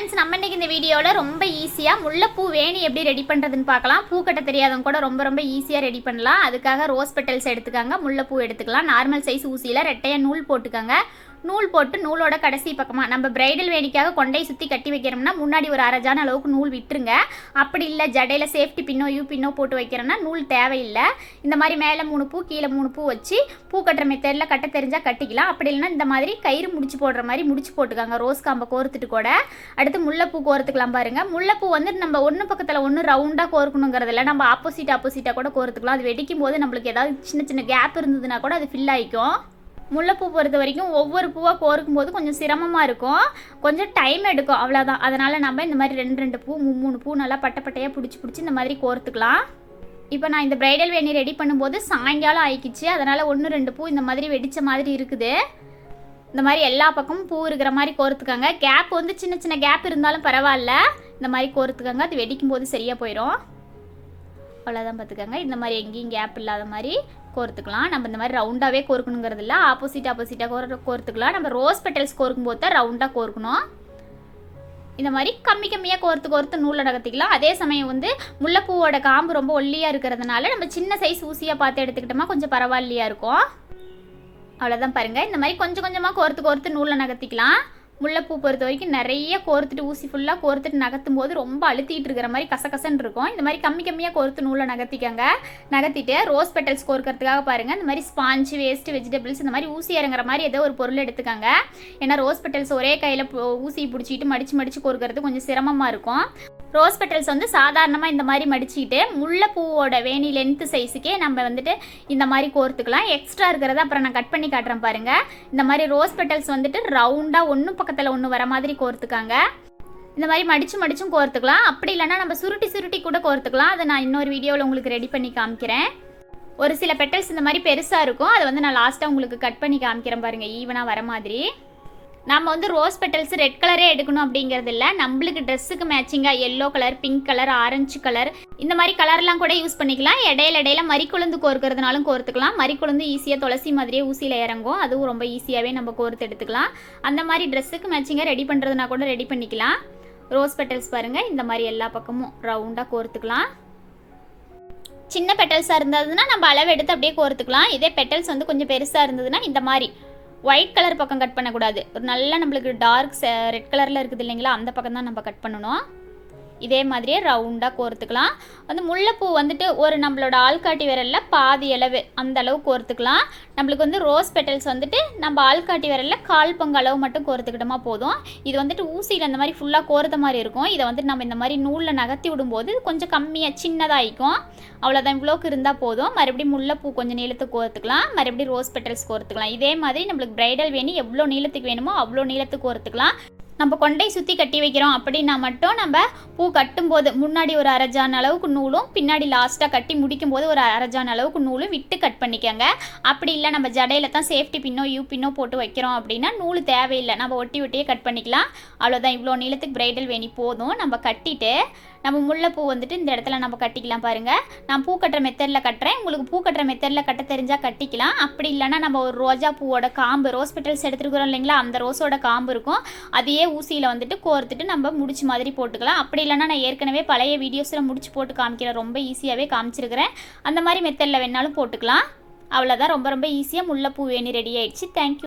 Friends, நம்ம இன்னைக்கு இந்த வீடியோவில் ரொம்ப ஈஸியாக முல்லைப்பூ வேணி எப்படி ரெடி பண்ணுறதுன்னு பார்க்கலாம். பூ கட்ட தெரியாதவங்க கூட ரொம்ப ஈஸியாக ரெடி பண்ணலாம். அதுக்காக ரோஸ் பெட்டல்ஸ் எடுத்துக்காங்க, முல்லைப்பூ எடுத்துக்கலாம். நார்மல் சைஸ் ஊசியில் ரெட்டையாக நூல் போட்டுக்கோங்க. நூல் போட்டு நூலோட கடைசி பக்கமாக நம்ம பிரைடல் வேணிக்காக கொண்டை சுற்றி கட்டி வைக்கிறோம்னா முன்னாடி ஒரு அரைஜான அளவுக்கு நூல் விட்டுருங்க. அப்படி இல்லை ஜடையில் சேஃப்டி பின்னோ பின்னோ போட்டு வைக்கிறோன்னா நூல் தேவையில்லை. இந்த மாதிரி மேலே 3 பூ கீழே 3 பூ வச்சு பூ கட்டுற மெத்தடில் கட்ட தெரிஞ்சால் கட்டிக்கலாம். அப்படி இல்லைன்னா இந்த மாதிரி கயிறு முடிச்சு போடுற மாதிரி முடிச்சு போட்டுக்காங்க. ரோஸ் காம்பை கோர்த்துட்டு கூட அடுத்து முல்லைப்பூ கோர்த்துக்கலாம். பாருங்கள், முல்லைப்பூ வந்து நம்ம ஒன்று பக்கத்தில் ஒன்று ரவுண்டாக கோர்க்கணுங்கிறதில்ல, நம்ம ஆப்போசிட்டாக கூட கோர்த்துக்கலாம். அது வெடிக்கும் போது நம்மளுக்கு ஏதாவது சின்ன கேப் இருந்ததுன்னா கூட அது ஃபில் ஆகிக்கும். முல்லைப்பூ பொறுத்த வரைக்கும் ஒவ்வொரு பூவாக கோர்க்கும் போது கொஞ்சம் சிரமமாக இருக்கும், கொஞ்சம் டைம் எடுக்கும், அவ்வளோதான். அதனால் நம்ம இந்த மாதிரி 2 பூ 3 பூ நல்லா பட்டையாக பிடிச்சி இந்த மாதிரி கோர்த்துக்கலாம். இப்போ நான் இந்த பிரைடல் வேணி ரெடி பண்ணும்போது சாயங்காலம் ஆயிடுச்சு, அதனால் 1-2 பூ இந்த மாதிரி வெடித்த மாதிரி இருக்குது. இந்த மாதிரி எல்லா பக்கமும் பூ இருக்கிற மாதிரி கோர்த்துக்கோங்க. கேப் வந்து சின்ன கேப் இருந்தாலும் பரவாயில்ல, இந்த மாதிரி கோர்த்துக்கோங்க. அது வெடிக்கும் போது சரியாக போயிடும். அவ்வளோதான், பார்த்துக்கோங்க. இந்த மாதிரி எங்கேயும் கேப் இல்லாத மாதிரி கோர்த்துக்கலாம். நம்ம இந்த மாதிரி ரவுண்டாகவே கோர்க்கணுங்கிறது இல்லை, ஆப்போசிட்டாக கோர்த்துக்கலாம். நம்ம ரோஸ் பெட்டல்ஸ் கோர்க்கும் போது தான் ரவுண்டாக கோர்க்கணும். இந்த மாதிரி கம்மியாக கோர்த்து நூலில் நகர்த்திக்கலாம். அதே சமயம் வந்து முல்லைப்பூவோட காம்பு ரொம்ப ஒல்லியாக இருக்கிறதுனால நம்ம சின்ன சைஸ் ஊசியாக பார்த்து எடுத்துக்கிட்டோமா கொஞ்சம் பரவாயில்லையா இருக்கும். அவ்வளோதான், பாருங்கள். இந்த மாதிரி கொஞ்சமாக கோர்த்து நூலில் நகர்த்திக்கலாம். முல்லைப்பூ பொறுத்த வரைக்கும் நிறைய கோர்த்துட்டு ஊசி ஃபுல்லாக கோர்த்துட்டு நகர்த்தும் போது ரொம்ப அழுத்திட்டு இருக்கிற மாதிரி கசகசன்னு இருக்கும். இந்த மாதிரி கம்மியாக கோர்த்து நூலில் நகர்த்திக்கங்க. நகர்த்திட்டு ரோஸ் பெட்டல்ஸ் கோர்க்கறதுக்காக பாருங்கள், இந்த மாதிரி ஸ்பாஞ்ச் வேஸ்ட் வெஜிடபிள்ஸ் இந்த மாதிரி ஊசி இறங்குற மாதிரி ஏதோ ஒரு பொருள் எடுத்துக்கோங்க. ஏன்னா ரோஸ் பெட்டல்ஸ் ஒரே கையில் ஊசி பிடிச்சிட்டு மடித்து கோர்க்கறது கொஞ்சம் சிரமமாக இருக்கும். ரோஸ் பெட்டல்ஸ் வந்து சாதாரணமாக இந்த மாதிரி மடிச்சுக்கிட்டு முல்லைப்பூவோட வேணி லென்த்து சைஸுக்கே நம்ம வந்துட்டு இந்த மாதிரி கோர்த்துக்கலாம். எக்ஸ்ட்ரா இருக்கிறத அப்புறம் நான் கட் பண்ணி காட்டுறேன் பாருங்கள். இந்த மாதிரி ரோஸ் பெட்டல்ஸ் வந்துட்டு ரவுண்டாக ஒன்று பக்கத்தில் ஒன்று வர மாதிரி கோர்த்துக்காங்க. இந்த மாதிரி மடிச்சும் கோர்த்துக்கலாம். அப்படி இல்லைன்னா நம்ம சுருட்டி கூட கோர்த்துக்கலாம். அதை நான் இன்னொரு வீடியோவில் உங்களுக்கு ரெடி பண்ணி காமிக்கிறேன். ஒரு சில பெட்டல்ஸ் இந்த மாதிரி பெருசாக இருக்கும், அதை வந்து நான் லாஸ்ட்டாக உங்களுக்கு கட் பண்ணி காமிக்கிறேன் பாருங்கள், ஈவனாக வர மாதிரி. நம்ம வந்து ரோஸ் பெட்டல்ஸ் ரெட் கலரே எடுக்கணும் அப்படிங்கிறது இல்லை, நம்மளுக்கு ட்ரெஸ்ஸுக்கு மேட்சிங்காக yellow colour, pink colour, orange colour இந்த மாதிரி கலர்லாம் கூட யூஸ் பண்ணிக்கலாம். இடையில மறிக்குழுந்து கோர்க்கிறதுனாலும் கோர்த்துக்கலாம். மறிக்குழுந்து ஈஸியாக துளசி மாதிரியே ஊசியில் இறங்கும், அதுவும் ரொம்ப ஈஸியாகவே நம்ம கோர்த்து எடுத்துக்கலாம். அந்த மாதிரி ட்ரெஸ்ஸுக்கு மேட்சிங்காக ரெடி பண்ணுறதுனா கூட ரெடி பண்ணிக்கலாம். ரோஸ் பெட்டல்ஸ் பாருங்கள், இந்த மாதிரி எல்லா பக்கமும் ரவுண்டாக கோர்த்துக்கலாம். சின்ன பெட்டல்ஸாக இருந்ததுன்னா நம்ம அளவு எடுத்து அப்படியே கோர்த்துக்கலாம். இதே பெட்டல்ஸ் வந்து கொஞ்சம் பெருசாக இருந்ததுன்னா இந்த மாதிரி ஒயிட் கலர் பக்கம் கட் பண்ணக்கூடாது, ஒரு நல்லா நம்மளுக்கு டார்க் ரெட் கலரில் இருக்குது இல்லைங்களா, அந்த பக்கம் தான் நம்ம கட் பண்ணணும். இதே மாதிரியே ரவுண்டாக கோர்த்துக்கலாம். வந்து முல்லைப்பூ வந்துட்டு ஒரு நம்மளோட ஆள்காட்டி விரலில் பாதி அளவு அந்த அளவு கோர்த்துக்கலாம். நம்மளுக்கு வந்து ரோஸ் பெட்டல்ஸ் வந்துட்டு நம்ம ஆள்காட்டி விரலில் 1/4 பங்கு அளவு மட்டும் கோர்த்துக்கிட்டோமா போதும். இது வந்துட்டு ஊசியில் இந்த மாதிரி ஃபுல்லாக கோர்த்த மாதிரி இருக்கும். இதை வந்துட்டு நம்ம இந்த மாதிரி நூலில் நகர்த்தி விடும்போது கொஞ்சம் கம்மியாக சின்னதாகிக்கும். அவ்வளோதான், இவ்வளோக்கு இருந்தால் போதும். மறுபடியும் முல்லைப்பூ கொஞ்சம் நீளத்துக்கு கோர்த்துக்கலாம், மறுபடியும் ரோஸ் பெட்டல்ஸ் கோர்த்துக்கலாம். இதே மாதிரி நம்மளுக்கு பிரைடல் வேணி எவ்வளோ நீளத்துக்கு வேணுமோ அவ்வளோ நீளத்துக்கு கோர்த்துக்கலாம். நம்ம கொண்டை சுற்றி கட்டி வைக்கிறோம் அப்படின்னா மட்டும் நம்ம பூ கட்டும்போது முன்னாடி ஒரு அரைஜான் அளவுக்கு நூலும் பின்னாடி லாஸ்ட்டாக கட்டி முடிக்கும் போது ஒரு அரைஜான் அளவுக்கு நூலும் விட்டு கட் பண்ணிக்கோங்க. அப்படி இல்லை நம்ம ஜடையில் தான் சேஃப்டி பின்னோ பின்னோ போட்டு வைக்கிறோம் அப்படின்னா நூல் தேவையில்லை, நம்ம ஒட்டியே கட் பண்ணிக்கலாம். அவ்வளோதான், இவ்வளோ நீளத்துக்கு பிரைடல் வேணி போதும். நம்ம கட்டிட்டு நம்ம முல்லைப்பூ வந்துட்டு இந்த இடத்துல நம்ம கட்டிக்கலாம். பாருங்கள், நான் பூ கட்டுற மெத்தடில் கட்டுறேன், உங்களுக்கு பூ கட்டுற மெத்தடில் கட்ட தெரிஞ்சால் கட்டிக்கலாம். அப்படி இல்லைன்னா நம்ம ஒரு ரோஜா பூவோட காம்பு ரோஸ் பெட்டல்ஸ் எடுத்துருக்குறோம் இல்லைங்களா, அந்த ரோஸோட காம்பு இருக்கும், அதையே ஊசியில் வந்துட்டு கோர்த்துட்டு நம்ம முடிச்சு மாதிரி போட்டுக்கலாம். அப்படி இல்லைன்னா நான் ஏற்கனவே பழைய வீடியோஸில் முடிச்சு போட்டு காமிக்கிறேன், ரொம்ப ஈஸியாகவே காமிச்சிருக்கிறேன். அந்த மாதிரி மெத்தடில் வேணாலும் போட்டுக்கலாம். அவ்வளோதான், ரொம்ப ஈஸியாக முல்லைப்பூ வேணி ரெடி ஆயிடுச்சு. தேங்க்யூ.